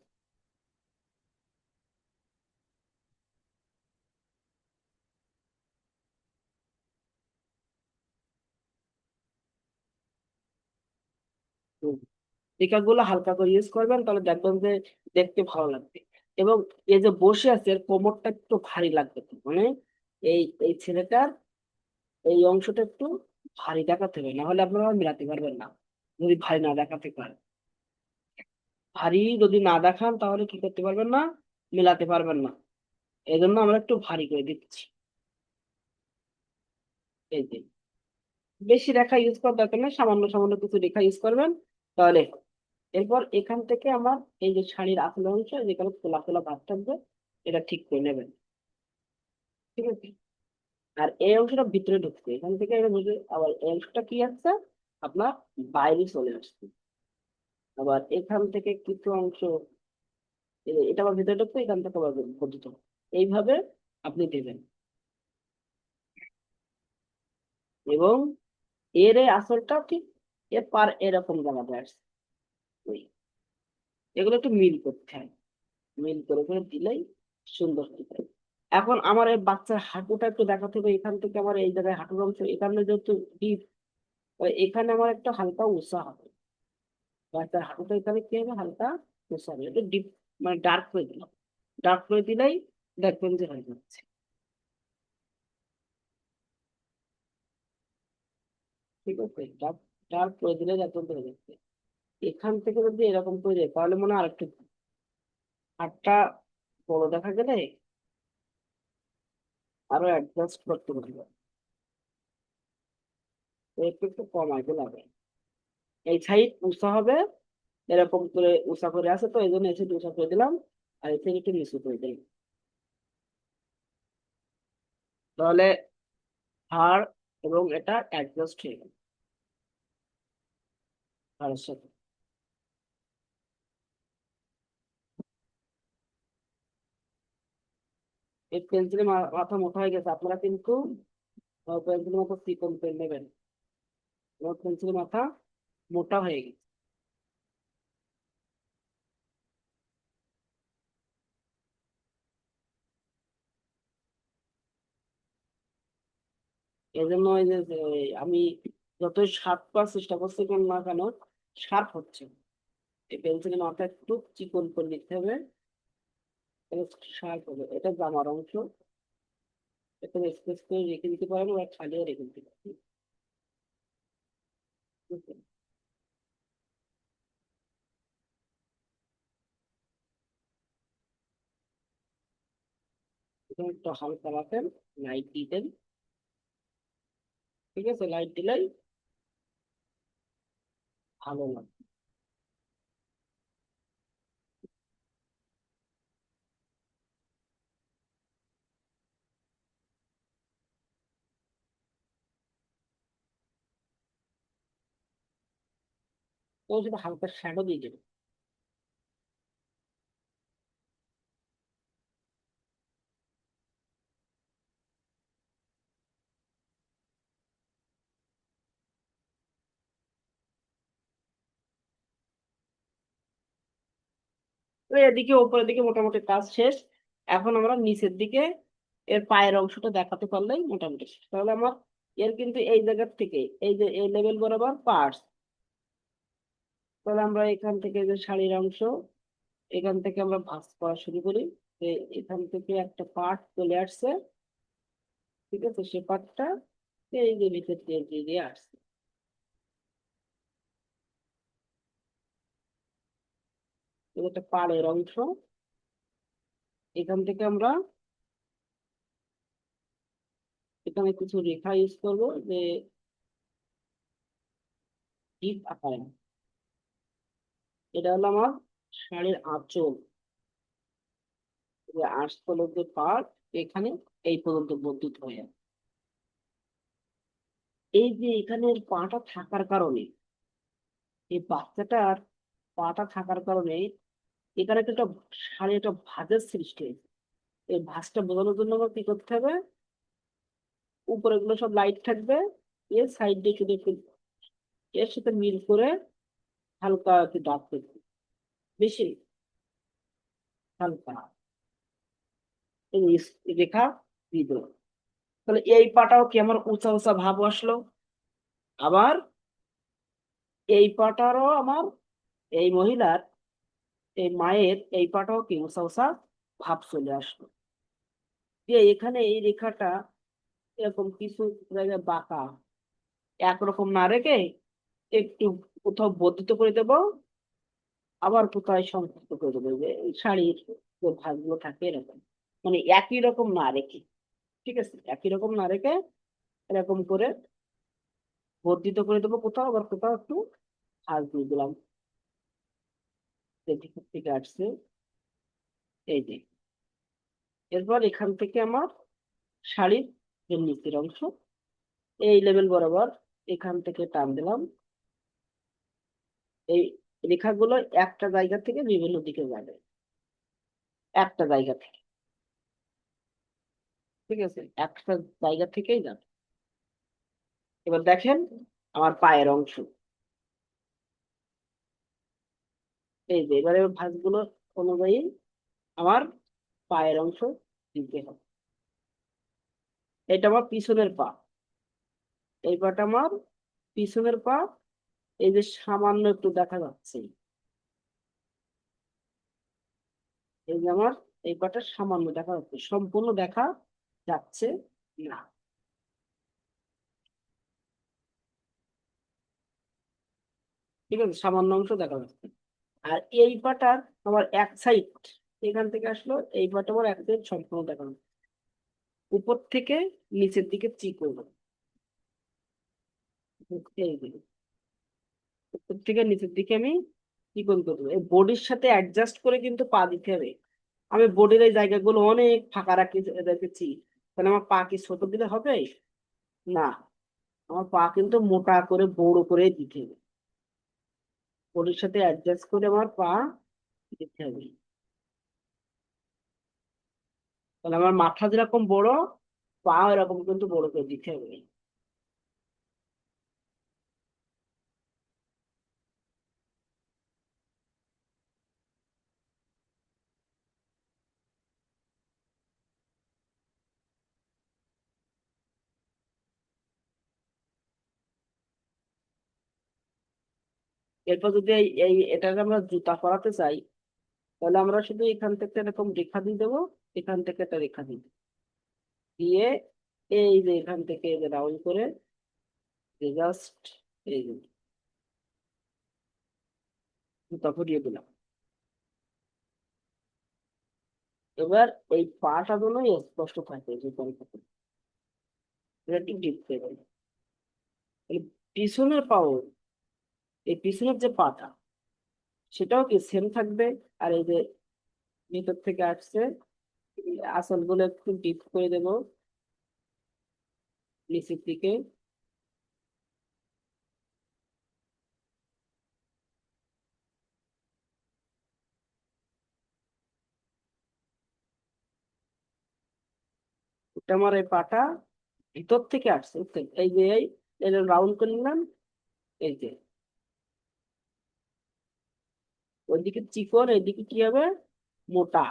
গুলো হালকা করে ইউজ করবেন, তাহলে দেখবেন যে দেখতে ভালো লাগবে। এবং এই যে বসে আছে এর কোমরটা একটু ভারী লাগবে, মানে এই এই ছেলেটার এই অংশটা একটু ভারী দেখাতে হবে, না হলে আপনারা মিলাতে পারবেন না, যদি ভারী না দেখাতে পারেন। ভারী যদি না দেখান তাহলে কি করতে পারবেন না, মিলাতে পারবেন না। এই জন্য আমরা একটু ভারী করে দিচ্ছি। এই যে বেশি রেখা ইউজ করার দরকার নেই, সামান্য সামান্য কিছু রেখা ইউজ করবেন তাহলে। এরপর এখান থেকে আমার এই যে শাড়ির আসল অংশ যেখানে খোলা খোলা ভাব থাকবে, এটা ঠিক করে নেবেন। ঠিক আছে, আর এই অংশটা ভিতরে ঢুকছে, এখান থেকে এটা বুঝে আবার এই অংশটা কি আসছে, আপনার বাইরে চলে আসছে। আবার এখান থেকে কিছু অংশ এটা আবার ভিতরে ঢুকছে, এখান থেকে আবার পদ্ধত, এইভাবে আপনি দেবেন। এবং এর এই আসলটা ঠিক এর পার এরকম জায়গাতে আসছে। ওই এগুলো একটু মিল করতে হয়, মিল করে করে দিলেই সুন্দর হয়ে যায়। এখন আমার এই বাচ্চার হাঁটুটা একটু দেখাতে হবে, এখান থেকে আমার এই জায়গায় হাঁটুর অংশ এখানে যেহেতু ডিপ, এখানে আমার একটা হালকা উঁচা হবে। বাচ্চার হাঁটুটা এখানে কি হবে, হালকা উঁচা হবে, একটু ডিপ মানে ডার্ক করে দিলাম। ডার্ক করে দিলেই দেখবেন যে হয়ে যাচ্ছে। ঠিক আছে, ডার্ক ডার্ক করে দিলে দেখবেন যে হয়ে যাচ্ছে। এখান থেকে যদি এরকম করে যায় তাহলে মনে হয় আরেকটু হাতটা বড় দেখা গেলে আরো অ্যাডজাস্ট করতে পারবে, তো একটু একটু কমাই লাগে। এই সাইড উঁচা হবে, এরকম করে উঁচা করে আছে তো এই জন্য এই সাইড উঁচা করে দিলাম, আর এই সাইড একটু নিচু করে দিলাম। তাহলে হাড় এবং এটা অ্যাডজাস্ট হয়ে গেল হাড়ের সাথে। এই পেন্সিলের মাথা মোটা হয়ে গেছে, আপনারা কিন্তু পেন্সিলের মাথা চিকন পেন নেবেন। আমার পেন্সিলের মাথা মোটা হয়ে গেছে। এই জন্য এই যে যে আমি যতই শার্প করার চেষ্টা করছি কেন না কেন, শার্প হচ্ছে না। এই পেন্সিলের মাথা একটু চিকন করে নিতে হবে, শার্প হবে। এটা জামার অংশ, এটা স্পেস করে রেখে দিতে পারেন বা খালিও রেখে দিতে পারেন। বুঝলেন? এখানে একটু হালকা রাখেন, লাইট দিতেন। ঠিক আছে, লাইট দিলেই ভালো লাগে। তো সেটা হালকা শ্যাডো দিয়ে দেবেন। তো এদিকে উপরের দিকে মোটামুটি কাজ শেষ। এখন আমরা নিচের দিকে এর পায়ের অংশটা দেখাতে পারলেই মোটামুটি শেষ। তাহলে আমার এর কিন্তু এই জায়গার থেকে এই যে এই লেভেল বরাবর পার্স, তাহলে আমরা এখান থেকে যে শাড়ির অংশ, এখান থেকে আমরা ভাঁজ করা শুরু করি। যে এখান থেকে একটা পার্ট চলে আসছে, ঠিক আছে, সে পার্টটা এই যে ভিতর দিয়ে দিয়ে দিয়ে আসছে। এটা একটা পাড়ের অংশ, এখান থেকে আমরা এখানে কিছু রেখা ইউজ করবো যে ডিপ আকারে। এটা হলো আমার শাড়ির আঁচল, যে আঁচলের যে পার্ট এখানে এই পর্যন্ত বর্ধিত হয়ে আছে। এই যে এখানে পাটা থাকার কারণে, এই বাচ্চাটার পাটা থাকার কারণে এখানে একটা শাড়ি একটা ভাঁজের সৃষ্টি হয়েছে। এই ভাঁজটা বোঝানোর জন্য আমার কি করতে হবে, উপরে গুলো সব লাইট থাকবে, এর সাইড দিয়ে শুধু একটু এর সাথে মিল করে হালকা একটু ডার্ক করবে, বেশি হালকা এই রেখা দিয়ে দেবো। তাহলে এই পাটাও কি আমার উঁচা উঁচা ভাব আসলো। আবার এই পাটারও আমার এই মহিলার এই মায়ের এই পাটাও কি উঁচা উঁচা ভাব চলে আসলো। যে এখানে এই রেখাটা এরকম কিছু জায়গায় বাঁকা, একরকম না রেখে একটু কোথাও বর্ধিত করে দেব, আবার কোথায় সংযুক্ত করে দেবো, যে এই শাড়ির যে ভাগগুলো থাকে এরকম, মানে একই রকম না রেখে। ঠিক আছে, একই রকম না রেখে এরকম করে বর্ধিত করে দেবো কোথাও, আবার কোথাও একটু ভাঁজ দিয়ে দিলাম। এদিক থেকে আসছে এই যে, এরপর এখান থেকে আমার শাড়ির যে নিচের অংশ এই লেভেল বরাবর এখান থেকে টান দিলাম। এই রেখাগুলো একটা জায়গা থেকে বিভিন্ন দিকে যাবে, একটা জায়গা থেকে। ঠিক আছে, একটা জায়গা থেকেই যাবে। এবার দেখেন আমার পায়ের অংশ। এই যে এবারে ভাঁজগুলো অনুযায়ী আমার পায়ের অংশ দিতে হবে। এটা আমার পিছনের পা, এই পাটা আমার পিছনের পা। এই যে সামান্য একটু দেখা যাচ্ছে, এই যে আমার এই পাটা সামান্য দেখা যাচ্ছে, সম্পূর্ণ দেখা যাচ্ছে না। ঠিক আছে, সামান্য অংশ দেখা যাচ্ছে। আর এই পাটার আমার এক সাইড এখান থেকে আসলো, এই পাটা আমার এক সাইড সম্পূর্ণ দেখা যাচ্ছে। উপর থেকে নিচের দিকে চিকন, এই যে উপর থেকে নিচের দিকে আমি চিকন করবো। এই বডির সাথে অ্যাডজাস্ট করে কিন্তু পা দিতে হবে। আমি বডির এই জায়গাগুলো অনেক ফাঁকা রেখেছি, তাহলে আমার পা কি ছোট দিলে হবে? না, আমার পা কিন্তু মোটা করে বড় করে দিতে হবে। বডির সাথে অ্যাডজাস্ট করে আমার পা দিতে হবে। তাহলে আমার মাথা যেরকম বড়, পা এরকম কিন্তু বড় করে দিতে হবে। এরপর যদি এটাকে আমরা জুতা পরাতে চাই, তাহলে আমরা শুধু এখান থেকে এরকম রেখা দিয়ে দেবো, এখান থেকে একটা রেখা দিয়ে দেবো। দিয়ে এই যে এখান থেকে রাউন্ড করে জাস্ট এই যে জুতা পরিয়ে দিলাম। এবার এই পাটা যেন স্পষ্ট থাকে, যে পরীক্ষা এটা একটু ডিপ করে পিছনের পাও, এই পিছনের যে পাটা সেটাও কি সেম থাকবে। আর এই যে ভিতর থেকে আসছে, আসল গুলো একটু ডিপ করে দেবো নিচের দিকে। এটা আমার এই পাটা ভিতর থেকে আসছে, বুঝছেন? এই যে এই রাউন্ড করে নিলাম, এই যে ওইদিকে চিকন, এইদিকে কি হবে মোটা।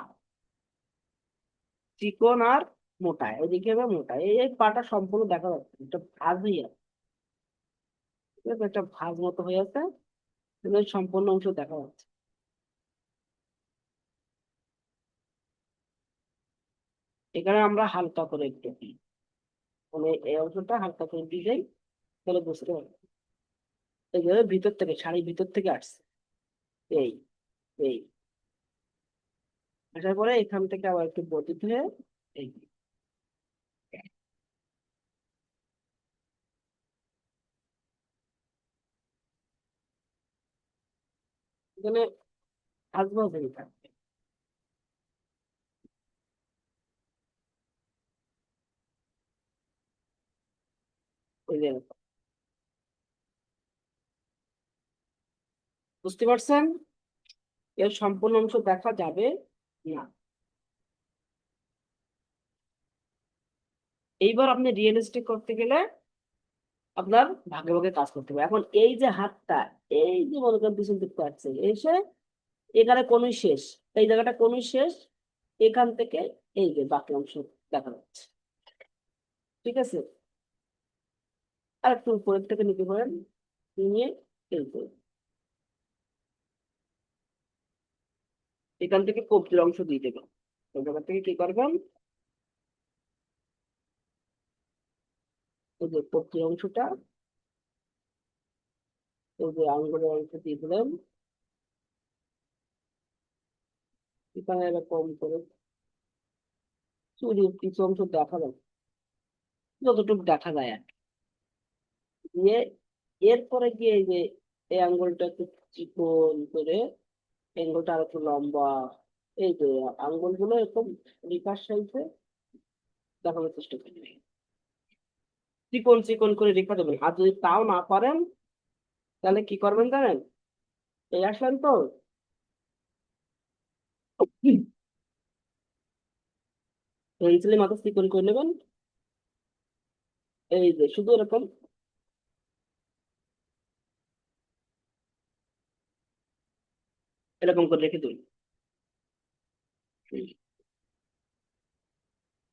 চিকন আর মোটা, এদিকে হবে মোটা। এই পাটা সম্পূর্ণ দেখা যাচ্ছে, এটা ভাঁজ হয়ে যাচ্ছে। ঠিক আছে, একটা ভাঁজ মতো হয়ে আছে, কিন্তু এই সম্পূর্ণ অংশ দেখা যাচ্ছে। এখানে আমরা হালকা করে একটু দিই, মানে এই অংশটা হালকা করে দিয়ে যাই, তাহলে বুঝতে পারবে। এইভাবে ভিতর থেকে, শাড়ির ভিতর থেকে আসছে, এই এই আসার পরে এখান থেকে আবার একটু বডি ধুয়ে এই এখানে আসবো থাকবে। এই যে বুঝতে পারছেন, এর সম্পূর্ণ অংশ দেখা যাবে না। এইবার আপনি রিয়েলিস্টিক করতে গেলে আপনার ভাগে ভাগে কাজ করতে হবে। এখন এই যে হাতটা, এই যে মনে করেন পিছন দিকতে আসছে, এসে এখানে কোনই শেষ, এই জায়গাটা কোনই শেষ, এখান থেকে এই যে বাকি অংশ দেখা যাচ্ছে। ঠিক আছে, আর একটু উপরের থেকে নিতে পারেন, নিয়ে এই যে এখান থেকে কবজির অংশ দিয়ে দেবেন। ওই জায়গা থেকে কি করবেন, এই যে কবজির অংশটা, এই যে আঙ্গুলের অংশ দিয়ে দিলেন, এখানে এরকম করে চুরির কিছু অংশ দেখা যায়, যতটুকু দেখা যায় আর কি। দিয়ে এরপরে গিয়ে এই যে এই আঙ্গুলটা একটু চিকন করে, এই আঙ্গুলটা আর একটু লম্বা, এই যে আঙ্গুল গুলো এরকম রিভার্স সাইজে দেখানোর চেষ্টা করবে। চিকন চিকন করে রেখা দেবেন। আর যদি তাও না পারেন, তাহলে কি করবেন জানেন, এই আসলেন তো পেন্সিলের মাথা চিকন করে নেবেন, এই যে শুধু এরকম এরকম করে রেখে দিন।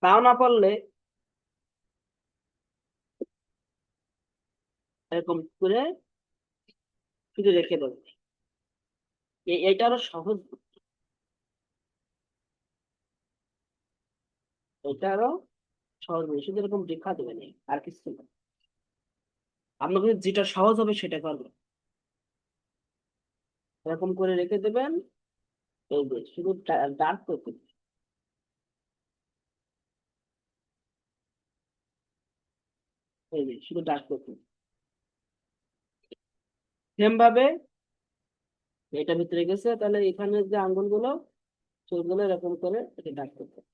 তাও না পারলে এরকম করে শুধু রেখে দেবেন। এটা আরো সহজ, এটা আরো সহজ নয়, শুধু এরকম রেখা দেবেন আর কিছু না। আপনার কাছে যেটা সহজ হবে সেটা করবেন। এরকম করে রেখে দেবেন, এই যে শুধু ডার্ক করতে দিবেন। এই যে শুধু ডার্ক করতে সেম ভাবে এটা ভিতরে গেছে, তাহলে এখানে যে আঙ্গুলগুলো চুলগুলো এরকম করে এটা ডার্ক করতে হবে।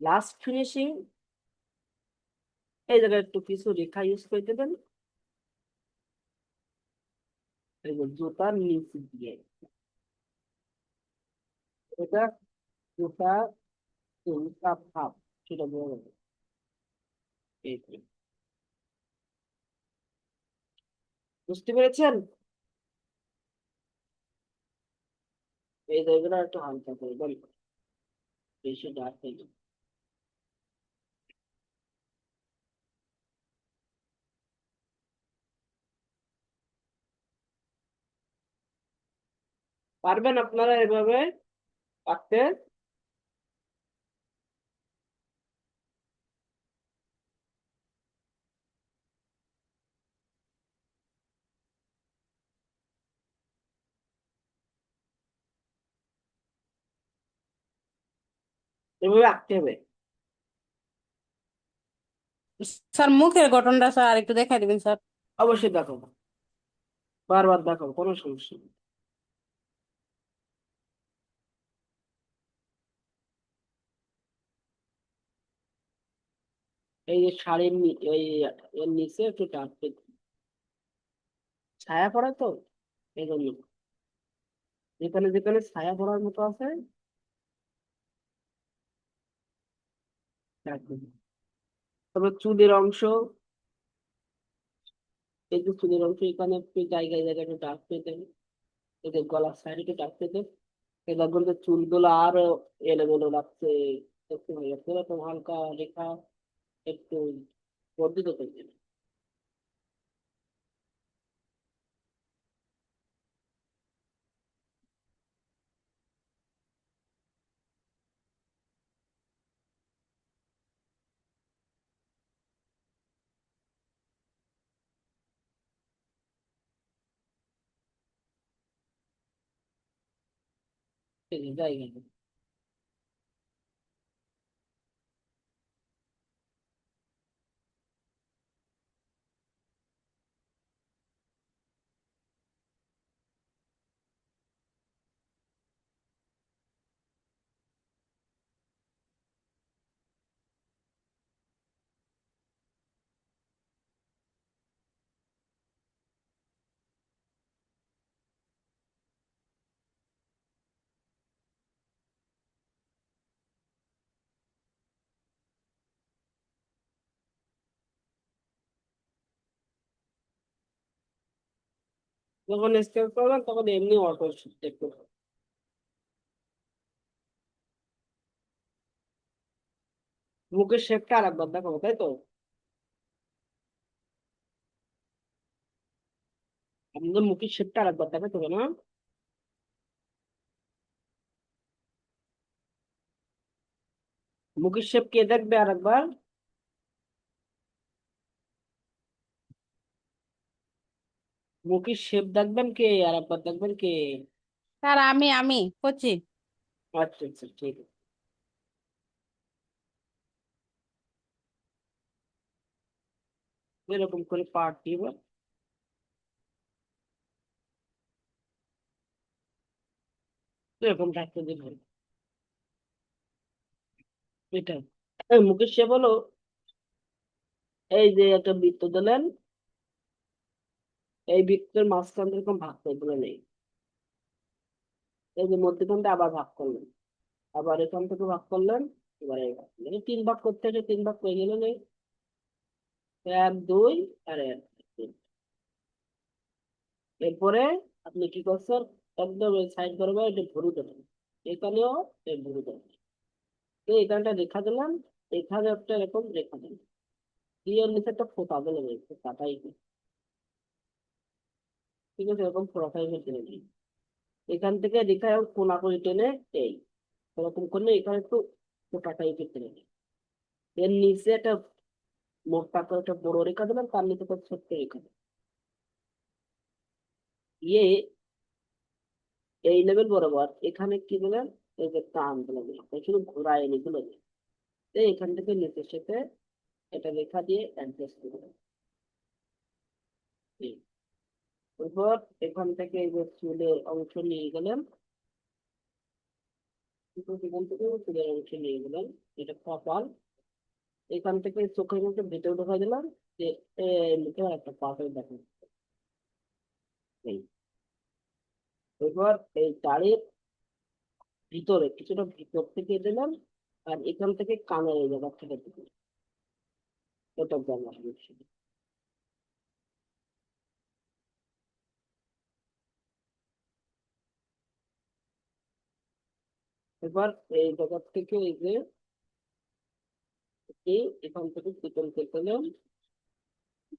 লাস্ট ফিনিশিং এই জায়গায় একটু কিছু রেখা ইউজ করে দেবেন, এই যে জুতার নিচ দিয়ে। এটা জুতা চুলটা ভাব, সেটা বলে দেবেন। এই যে। বুঝতে পেরেছেন? এই জায়গাটা একটু হালকা করে বল, বেশি ডার্ক হয়ে যাবে। পারবেন আপনারা এভাবে আঁকতে? এভাবে আঁকতে হবে। স্যার মুখের গঠনটা স্যার একটু দেখাই দিবেন স্যার। অবশ্যই দেখো, বারবার দেখো, কোনো সমস্যা নেই। এই যে শাড়ির ওই এর নিচে একটু টানতে, ছায়া পড়ে তো এই জন্য। যেখানে যেখানে ছায়া পড়ার মতো আছে রাখবেন। তারপর চুলের অংশ, এই যে চুলের অংশ এখানে একটু জায়গায় জায়গায় একটু ডাক পেতে, এই যে গলার সাইডে একটু ডাক পেতে, এই দেখবেন যে চুলগুলো আরো এলোমেলো লাগছে, একটু হয়ে যাচ্ছে, এরকম হালকা রেখা একটু বর্ধিত করে দেবেন। ঠিক আছে, জায়গায় যখন স্কেচ করবেন তখন এমনি অটো একটু মুখের শেপটা আর একবার দেখাবো, তাই তো? আপনাদের মুখের শেপটা আর একবার দেখাতে হবে না? মুখের শেপ কে দেখবে আর একবার? মুখের শেপ দেখবেন কে, আর একবার দেখবেন কে? স্যার আমি করছি। আচ্ছা আচ্ছা, ঠিক আছে। এরকম করে পার্ট দিব, এরকম রাখতে দেবেন। এটা মুখের শেপ হলো, এই যে একটা বৃত্ত দিলেন, এই বৃত্তের মাঝখান এরকম ভাগ করে দিলেন, এই এই যে মধ্যখানটা আবার ভাগ করলেন, আবার এখান থেকে ভাগ করলেন, এবার এই ভাগ করলেন। এই তিন ভাগ করতে হচ্ছে, তিন ভাগ হয়ে গেলেন, এই এক দুই আর এক তিন। এরপরে আপনি কি করছেন, একদম এই সাইড করবে, এটা ভরু দেবেন, এখানেও এই ভরু দেবেন। তো এখানটা রেখা দিলাম, এখানে একটা এরকম রেখা দিলাম, দিয়ে এর নিচে একটা ফোঁটা দিলাম, এই ফোঁটাটাই, ঠিক আছে, এরকম ফোঁটা টাইপের দিলেন। এখান থেকে রেখা কোনা করে টেনে এই এরকম করলে এখানে একটু ফোঁটা টাইপের টেনে দিই। এর নিচে একটা মোটা করে একটা বড় রেখা দিলাম, তার নিচে একটা ছোট্ট রেখা দিলাম, দিয়ে এই লেভেল বরাবর এখানে কি দিলেন, এই যে টান দিলাম, শুধু ঘোরায় এনে দিল, এখান থেকে নিচের সাথে এটা রেখা দিয়ে অ্যাডজাস্ট করে দেবেন। এই। এরপর এখান থেকে এই যে চুলের অংশ নিয়ে গেলেন, এখান থেকে চুলের অংশ নিয়ে গেলেন, এটা কপাল, এখান থেকে চোখের মধ্যে ভেতরে ঢোকা দিলাম, যে মুখে একটা পাথর দেখেন। এই। এরপর এই দাড়ির ভিতরে কিছুটা ভিতর থেকে দিলাম, আর এখান থেকে কানের এই জায়গা থেকে দিলাম, এটা জানা হচ্ছে। এবার এই জায়গা থেকে এই যে এখান থেকে চিকন কেটে নিলাম,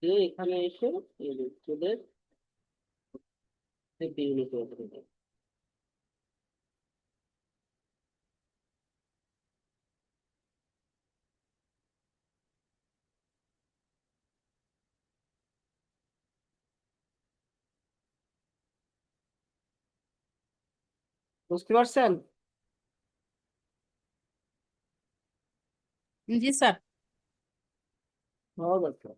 দিয়ে এখানে এসে এই যে চুলের বিউনি করে দিলাম। বুঝতে পারছেন? জি স্যার। সহজ আছে।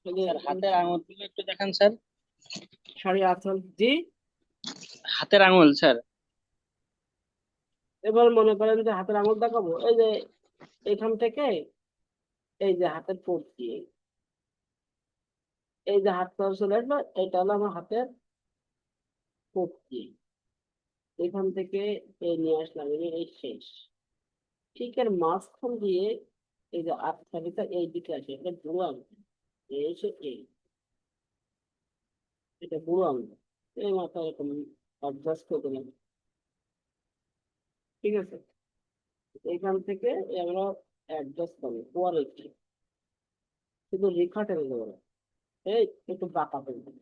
এই যে স্যার হাতের আঙুলগুলো একটু দেখান স্যার। শাড়ি আঁচল, জি। হাতের আঙুল স্যার। এবার মনে করেন যে হাতের আঙুল দেখাবো, এই যে এখান থেকে এই যে হাতের পড়ছি, এই যে হাতটা চলে আসলো, এটা হলো আমার হাতের পড়ছি, এখান থেকে এই নিয়ে আসলাম, এই শেষ, ঠিক এর মাঝখান দিয়ে এই যে আটকাঠিটা এই দিকে আসে, এটা বুড়ো আঙুল, এই এসে এই, এটা বুড়ো আঙুল, এই মাথা এরকম অ্যাডজাস্ট করে দিলাম, ঠিক আছে। এখান থেকে আমরা অ্যাডজাস্ট করবো পরে, শুধু রেখা টেনে দেবো না। এই একটু বাঁকা করে দেবো,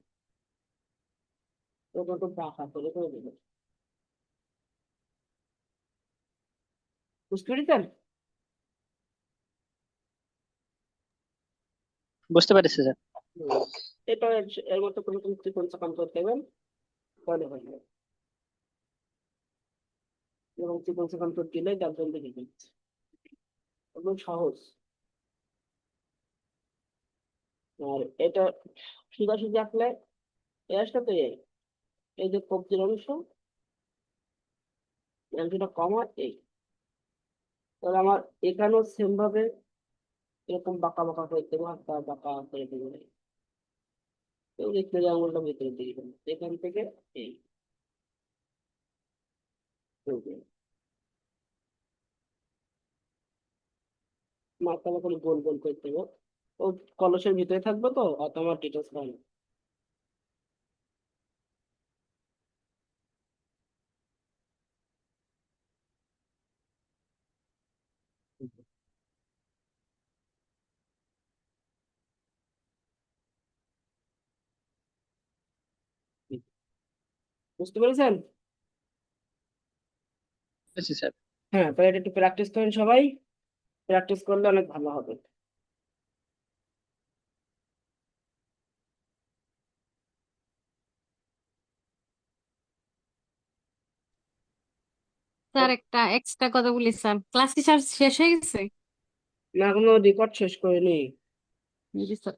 একটু বাঁকা করে দেবো, বুঝতে পেরেছেন? বুঝতে পেরেছি স্যার। হুম। এটা এর মতো কোনো কোনো ত্রিকোণ চাকান করতে দেবেন, তাহলে হয়ে যাবে। এবং ত্রিকোণ চাকান করতে গেলে তার জন্য দেখবেন একদম সহজ। আর এটা সোজাসুজি আঁকলে এই আসটা তো এই যে কবজির অংশ, এই অংশটা কমা এই, তাহলে আমার এখানেও সেম ভাবে এরকম বাঁকা বাঁকা করে দেবো, হাতটা বাঁকা করে দেবো, এই যে তেজ আঙুলটা ভিতরে দিয়ে দেবো, এখান থেকে এই, এই যে মাথাটা করে গোল গোল করে দেবো। ও কলসের ভিতরে থাকবে তো, অত আমার ডিটেলস হয় না। বুঝতে পেরেছেন? বুঝেছি স্যার। হ্যাঁ, তাহলে এটা একটু প্র্যাকটিস করেন সবাই, প্র্যাকটিস করলে অনেক ভালো হবে। স্যার একটা এক্সট্রা কথা বলি স্যার, ক্লাস কি স্যার শেষ হয়ে গেছে? না, এখনো রেকর্ড শেষ করিনি। জি স্যার।